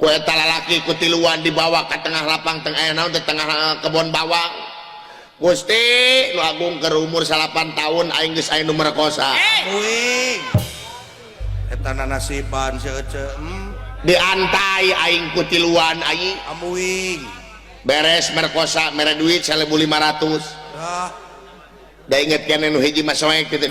eta lalaki kutiluan dibawa ke tengah lapang tengah naon di tengah kebon bawang. Gusti nu agung keur umur 8 tahun aing geus aya nu merkosa. Uing. Eta nasiban seuceuk. Diantai aing kutiluan aing. Amuing. Beres merkosa mere duit 1.500. Da inget keneh nu hiji mah soek kitu.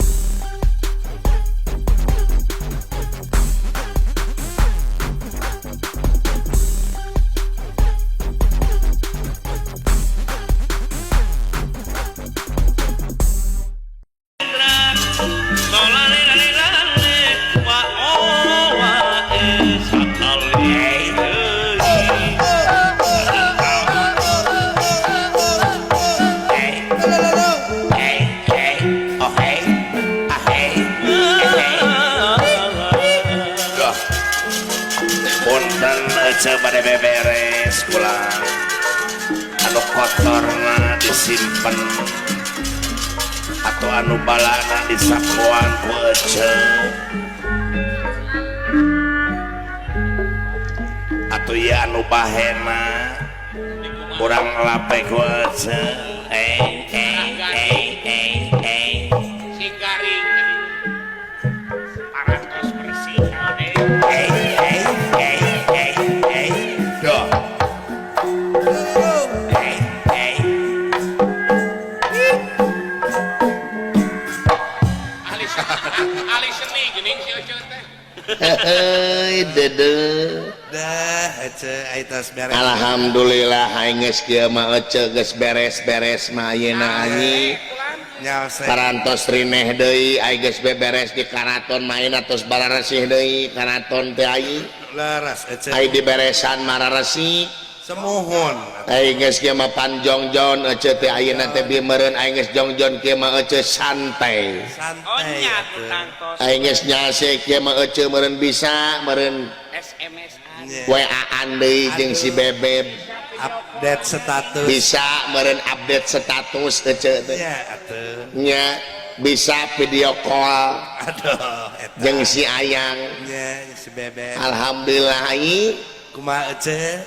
Coba deh beres pulang anu kotorna disimpen atau anu balana disapuan wece atau ya anu bahena kurang lapek wece sing garing parantos bersih Alhamdulillah aing geus kieu mah geus beres-beres mah ayeuna anjing. Parantos rineh deui aing geus beberes di karaton main atos bararesih deui karaton teh aing. Laras ece. Aing diberesan mararesih. Semuhun. Aing geus kieu mah panjongjon ece teh ayeuna teh bieu meureun aing geus jongjon kieu mah ece santai. Santai. Aing geus nyase kieu mah ece meureun bisa meureun SMS WA-an deui jeung si Bebeb. Update status. Bisa meureun update status ece teh. Ya atuh. Nya bisa video call. Aduh eta. Jeung si Ayang. Ya si Bebek. Alhamdulillah aing Kumaha ece?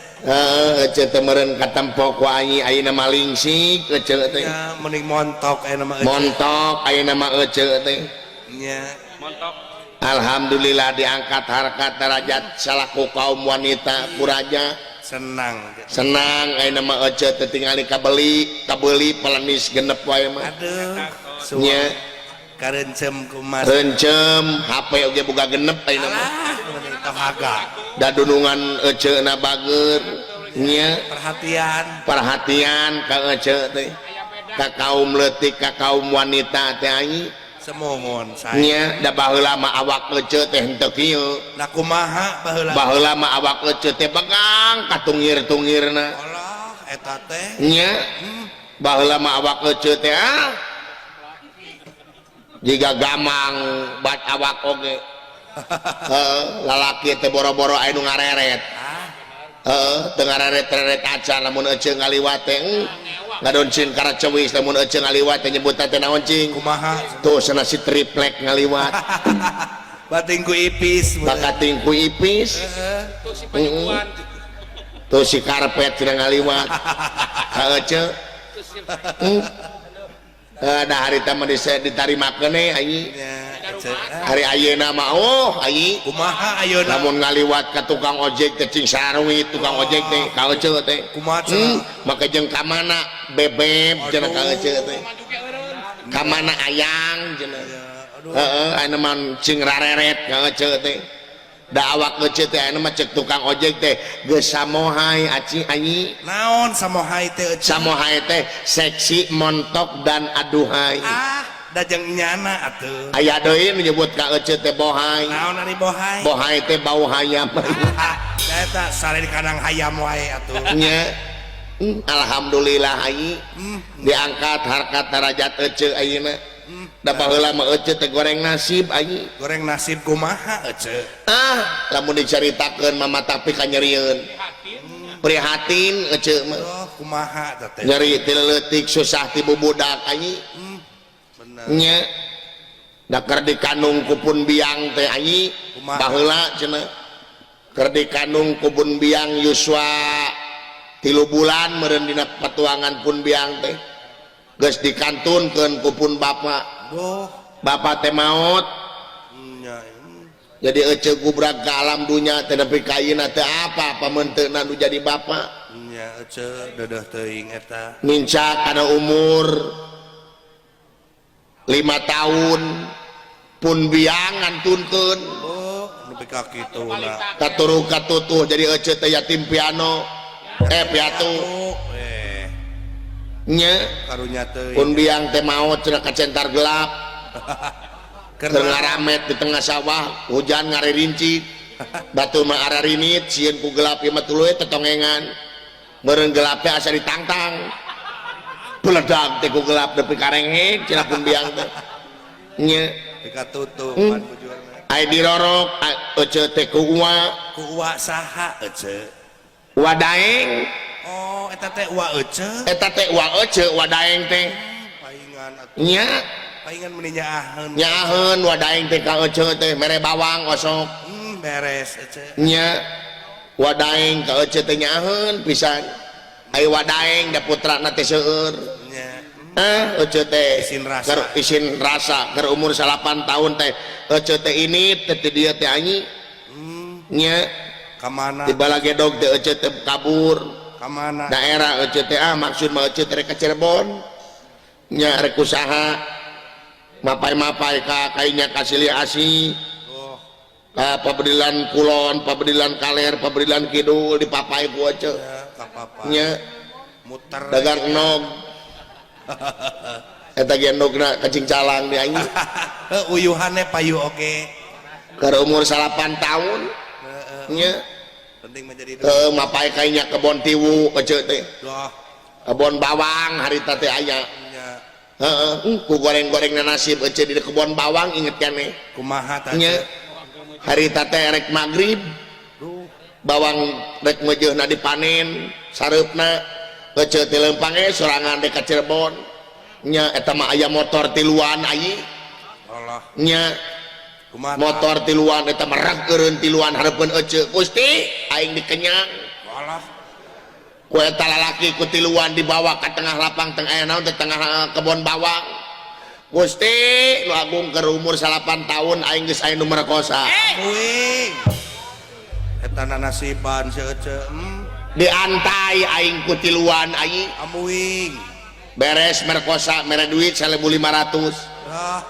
Ece teh meureun katempo ku aing ayeuna mah lingsik ece teh. Ya mending montok aya mah ece. Montok ayeuna mah ece teh. Ya. montok Alhamdulillah diangkat harkat derajat salaku kaum wanita kuraja. Senang ayeuna mah ece teh tingali kabeuli pelenis genep wae mah. Aduh. Nya Karencem kumaha. rencem HP oge boga genep ayeuna mah. Tohaga. Dadunungan eceuna bager. Nya perhatian ka ece teh. Ka kaum leutik ka kaum wanita teh aing. Semohon saya. Nya da baheula mah awak ece teh henteu kieu. Nah kumaha baheula? Baheula mah awak ece teh begang katungir-tungirna. Allah eta teh. Nya baheula mah awak ece teh jiga gamang bat awak oge. Lalaki teh boro-boro aya nu ngareret. Teu ngareret-reret acan lamun ece ngaliwat teh ngadoncin kara cewis lamun ece ngaliwat teh nyebutna teh naon cing? Kumaha? Tuh cenah si triplek ngaliwat. Batingku ipis. Bakatingku ipis. tuh si penipuan Tuh si karpet cenah ngaliwat. Ka ece. Da hari teh mah ditarimakeun anjing. Hari ayeuna mah anjing. Kumaha ayeuna? Lamun ngaliwat ka tukang ojek teh cing sarwit tukang ojek teh ka ece teh. Kumaha cenah? Make jeung ka mana Bebeb cenah ka ece teh. Ka mana Ayang cenah. Heeh aya mah cing rareret ka ece teh. Da awak ece teh aya mah cek tukang ojek teh geus samohai aci anyi. Naon samohai teh? Samohai teh seksi montok dan aduhai. Da jeung nyana atuh. Aya deui nu nyebut ka ece teh bohai. Naon ari bohai? Bohai teh bau hayam. Eta sare di kandang hayam wae atuh. Nya alhamdulillah anyi diangkat harkat derajat ece ayeuna. Da baheula mah ece teh goreng nasib anyi. Goreng nasib kumaha ece? Lamun dicaritakeun mah mata pi kanyerieun. Prihatin ece mah. Oh, kumaha teh? Nyeri ti leutik susah ti bubudak anyi. Bener. Nya da keur dikandung ku pun biang teh anyi. Baheula cenah keur dikandung kubun biang yuswa 3 bulan meureun dina patuangan pun biang teh geus dikantunkeun ku pun bapa Duh, bapa teh maot nya. jadi ece gubrak ke alam dunya teh nepi ka ayeuna teu apa pamenteuna nu jadi bapa Nya ece dedeh teuing eta. mincak kana umur 5 tahun pun biang ngantunkeun Oh, nepi ka kituna. katuruh katutuh jadi ece teh yatim piano piatu nya Karunya teuing. pun biang teh maot cenah kacentar gelap keur Karena ngaramet di tengah sawah hujan ngaririnci batu mah ararinit sieun ku gelap ieu mah tuluy tetongengan meureun gelap teh asa ditangtang peledag teh ku gelap nepi karengek cenah pun biang teh nya nepi ka tutupan bujurna. ai dirorok ece teh ku uwa Ku uwa saha ece? wadaeng Oh, eta teh uwa ece. eta teh uwa ece wadaeng teh Paingan atuh. nya Paingan meuni nyaaheun. nyaheun wadaeng teh ka ece teh mere bawang osok Beres ece. nya wadaeng ka ece teh nyaheun pisan ai wadaeng da putrana teh seueur Nya. ece teh Isin rasa. keur isin rasa keur umur 8 tahun teh ece teh ini teh ti dieu teh anyi nya Ka mana? di balagedog teh ece teh kabur Ka mana? daerah ece teh maksud mah ece teh rek ka Cirebon nya rek usaha mapai-mapai ka kainya kasiliasi Oh, pabedilan kulon pabedilan kaler pabedilan kidul dipapai ku ece ya, ka papa. nya Muter. dagang nog eta gendogna kacing calang di anjing Uyuhannya payu oge. keur umur 8 tahun nya Penting menjadi dua. mapai kainya kebon tiwu ece teh Doh. kebon bawang harita teh aya Nya. ku goreng-gorengna nasib ece di kebon bawang inget keneh Kumaha teh? nya harita teh rek magrib bawang rek meujeuhna dipanen sareupna ece teh leumpang sorangan di ka Cirebon nya eta mah aya motor tiluan ayi Allah. nya Kumaha? motor tiluan eta mah regeureun tiluan hareupeun ece Gusti aing dikenyang Allah. ku eta lalaki ku tiluan dibawa ka tengah lapang tengah aya naon teh tengah kebon bawang Gusti nu agung keur umur 8 tahun aing geus aya nu merkosa Uing. Eta nasiban si ece. diantai aing ku tiluan ayi Amuing. beres merkosa mere duit 1.500 Ah.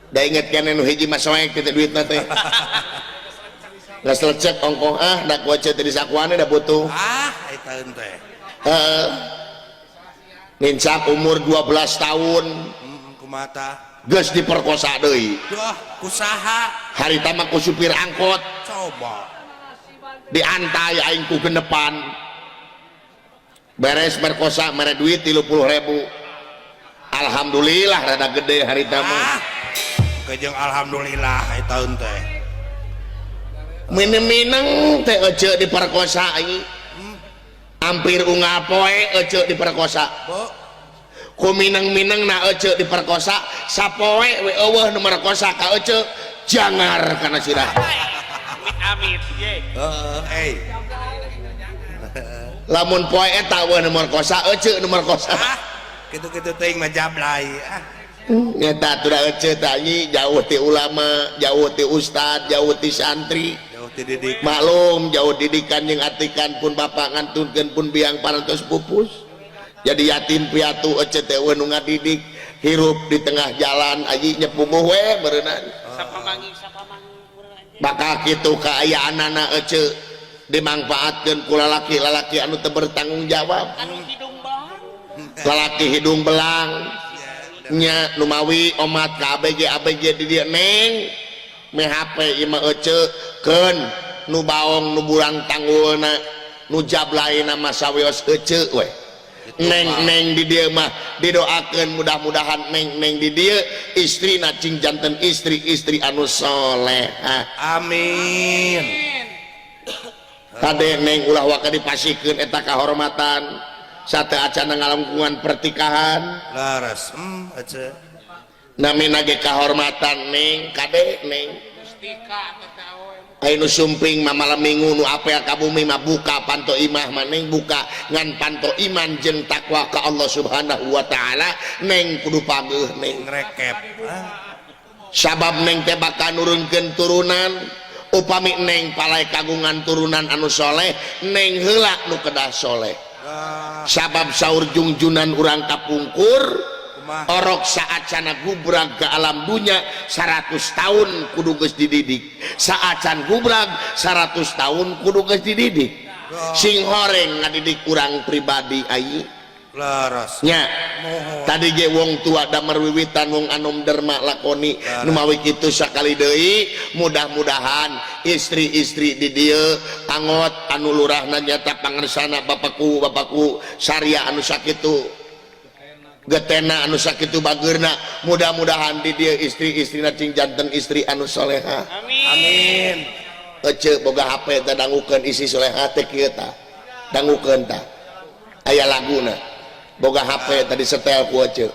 da inget keneh nu hiji mah soek teh duitna teh geus lecek ongkoh da ku ece teh disakuane da butuh Ah, eta teh. mincak umur 12 tahun Kumata. geus diperkosa deui Duh, kusaha. harita mah ku supir angkot Coba. diantai aing ku genepan beres merkosa mere duit 30.000 alhamdulillah rada gede harita mah Ah. Kejeng alhamdulillah eta teh. mineng teh ece diperkosa ai hampir unggal poe ece diperkosa Bo. ku mineng na ece diperkosa sapoe we eueuh nu merkosa ka ece jangar kana sirah Amit ye. lamun poe eta eueuh nu merkosa ece nu merkosa Ah, kitu-kitu teuing mah jablay. Ah. nyata tuh ece tanya jauh ti ulama jauh ti ustad jauh ti santri Jauh ti didik. maklum jauh didikan yang atikan pun bapak ngantunkeun pun biang parantos pupus jadi yatim piatu ece teh nu ngadidik hirup di tengah jalan aji nyepuguh we beureunan Sapa mangi urang anjing. maka kitu kaayaanana ece dimanfaatkeun ku lalaki-lalaki anu teu bertanggung jawab Anu hidung bang. lalaki hidung belang nya numawi omat ka ABG di dieu neng me HP ieu mah ece keun nu baong nu burang tanggulna nu jablaina mah saweos ece we neng di dieu mah didoakeun mudah-mudahan neng di dieu istrina cing janten istri anu solehah Amin. kade neng ulah waka dipasikeun eta kahormatan sate acana ngalangkungan pertikahan Laras. Ece. namina ge kahormatan neng kade neng Mustika teh awe. Ayo sumping malam minggu nu apel ka bumi mah buka panto imah maneng buka ngan panto iman jeung takwa ka Allah Subhanahu wa taala neng kudu pageuh neng Ngerekep. sabab neng teh bakal nurunkeun turunan upami neng palai kagungan turunan anu soleh neng heula nu kedah soleh sabab saur jungjunan urang kapungkur orok saat cana gubrag ke alam dunia 100 tahun kudu geus dididik saat can gubrag 100 tahun kudu geus dididik sing horeng ngadidik urang pribadi ai laras nya tadi ge wong tua da merwiwitan wong anom derma lakoni nu mawi kitu sakali deui mudah-mudahan istri-istri di dieu angot anu lurahna nyata pangersana bapakku saria anu sakitu getena anu sakitu bageurna mudah-mudahan di dia istri-istrina cing janten istri anu soleha amin ece boga HP teh dangukeun isi soleha teh kieu tah dangukeun tah aya laguna boga HP tadi setel ku ece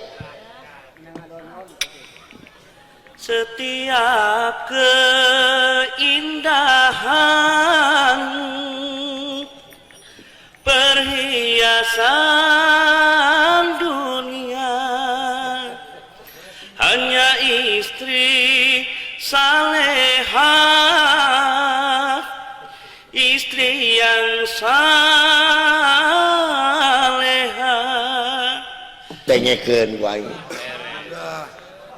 setiap keindahan perhiasan dunia hanya istri salehah istri yang salehah tengekeun ku aing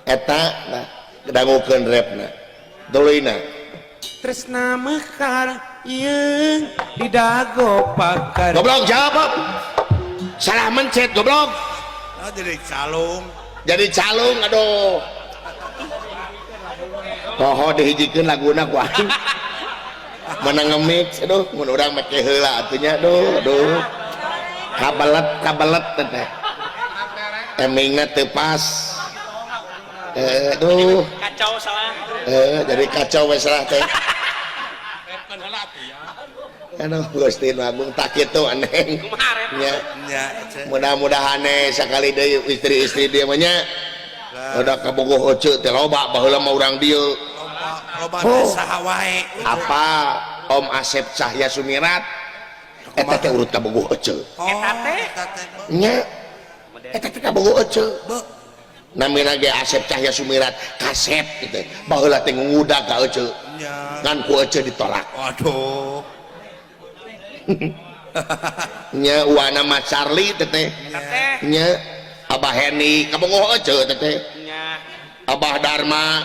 eta nah dangukeun repna tuluina tresna mekar yeung di dago pakar goblok jawab salah mencet goblok jadi calung aduh poho dihijikeun laguna ku aing mana nge-mix aduh mun urang make heula atunya aduh kabelet teh emingna teu pas aduh kacau salah jadi kacau we salah teh aduh Gusti Agung tak kitu aneh nya mudah-mudahan sakali deui istri-istri dia mah nya udah kabogoh ece teh loba baheula mah urang dieu loba saha wae apa Om Asep Cahya Sumirat eta teh urut kabogoh ece eta teh nya eta teh kabogoh ece namina ge Asep Cahya Sumirat kasep gitu baheula teh ngudag ka ece ngan ku ece ditolak waduh nya wana mah Charlie teteh nya Abah Heni kabogoh ece teteh nya Abah Dharma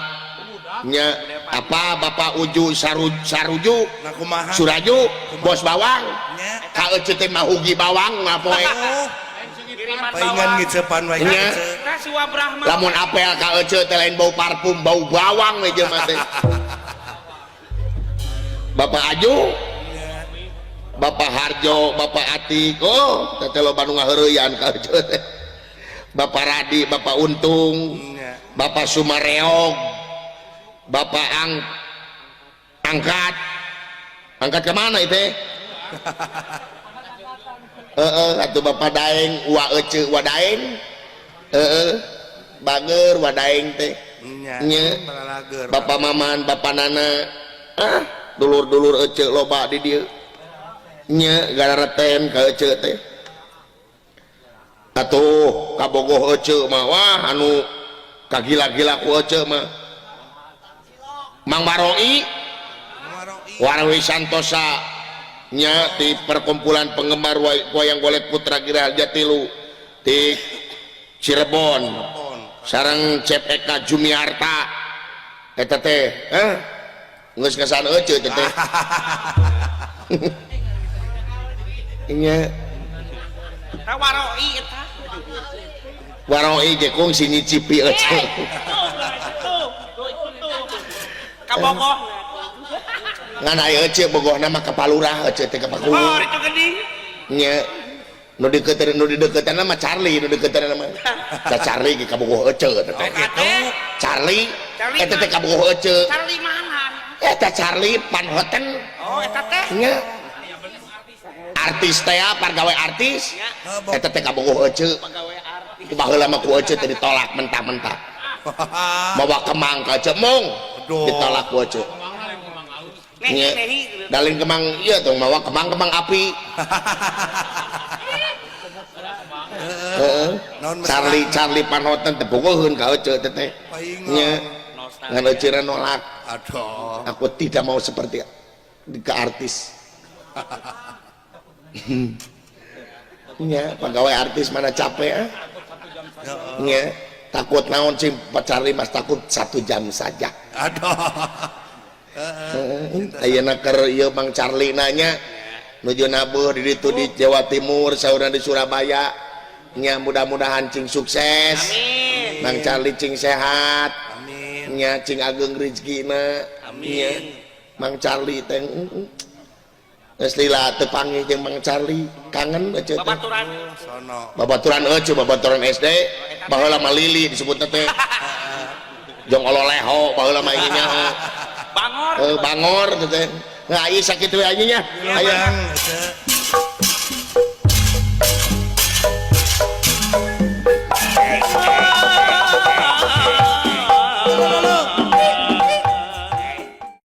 nya apa Bapak Uju Saruju nah kumaha Suraju bos bawang ka ece teh mah hugi bawang ngapoe paingan ngiceupan wae nya si Wabrah mah lamun apel ka ece teh lain bau parfum bau bawang we jelema teh Bapak Aju Bapak Harjo, Bapak Atik, oh, teteh lo Bandung ngaheureuyan ka ece. Bapak Radi, Bapak Untung, Bapak Sumareog, Bapak angkat ke mana itu? Atuh Bapak Daeng, wa ece wa Daeng, bager wa Daeng teh, nya, Bapak Maman, Bapak Nana, dulur-dulur ece loba di dieu. Nya gara ten ka ece teh atuh kabogoh ece mah wah anu kagila-gila ku ece mah Mang Maroi Warwi Santosa nya di perkumpulan penggemar wayang golek Putra Gira Jatilu di Cirebon sareng Cep Eka Jumiarta eta teh geus ngesan ece teh nya waroi eta waroi ge kungsi nyicipi ece kabogoh ngan aya ece bogohna mah kapalurah ece teh kapaku oh itu geuning nya nu deketan mah Charlie nu deketan mah da Charlie ge kabogoh ece teh Charlie eta teh kabogoh ece Charlie mana eta Charlie Panhoten oh eta teh nya artis teh pargawe artis eta teh kabogoh ece pegawai artis baheula mah ku ece teh ditolak mentah-mentah bawa kemang ka ece mong ditolak ku ece nya dalin kemang iya tuh mawa kemang api Charlie Panhoten tepukuhun kau cek teteh nya ngan eceran nolak aduh aku tidak mau seperti ke artis nya pegawai artis mana capek nya takut naon sih Pak Charlie mas takut 1 jam saja aduh ayeuna keur ieu Bang Charlie nanya nuju nabuh di ditu di Jawa Timur saurna di Surabaya nya mudah-mudahan cing sukses Amin. Bang Charlie cing sehat amin nya cing ageng rezekina amin Bang Charlie teh geus lila teu panggih jeung Bang Charlie kangen bae teh babaturan sono babaturan babaturan SD baheula mah Lili disebutna teh jong ololeho baheula mah ieu nya bangor bangor teh nah ieu sakitu we nya aya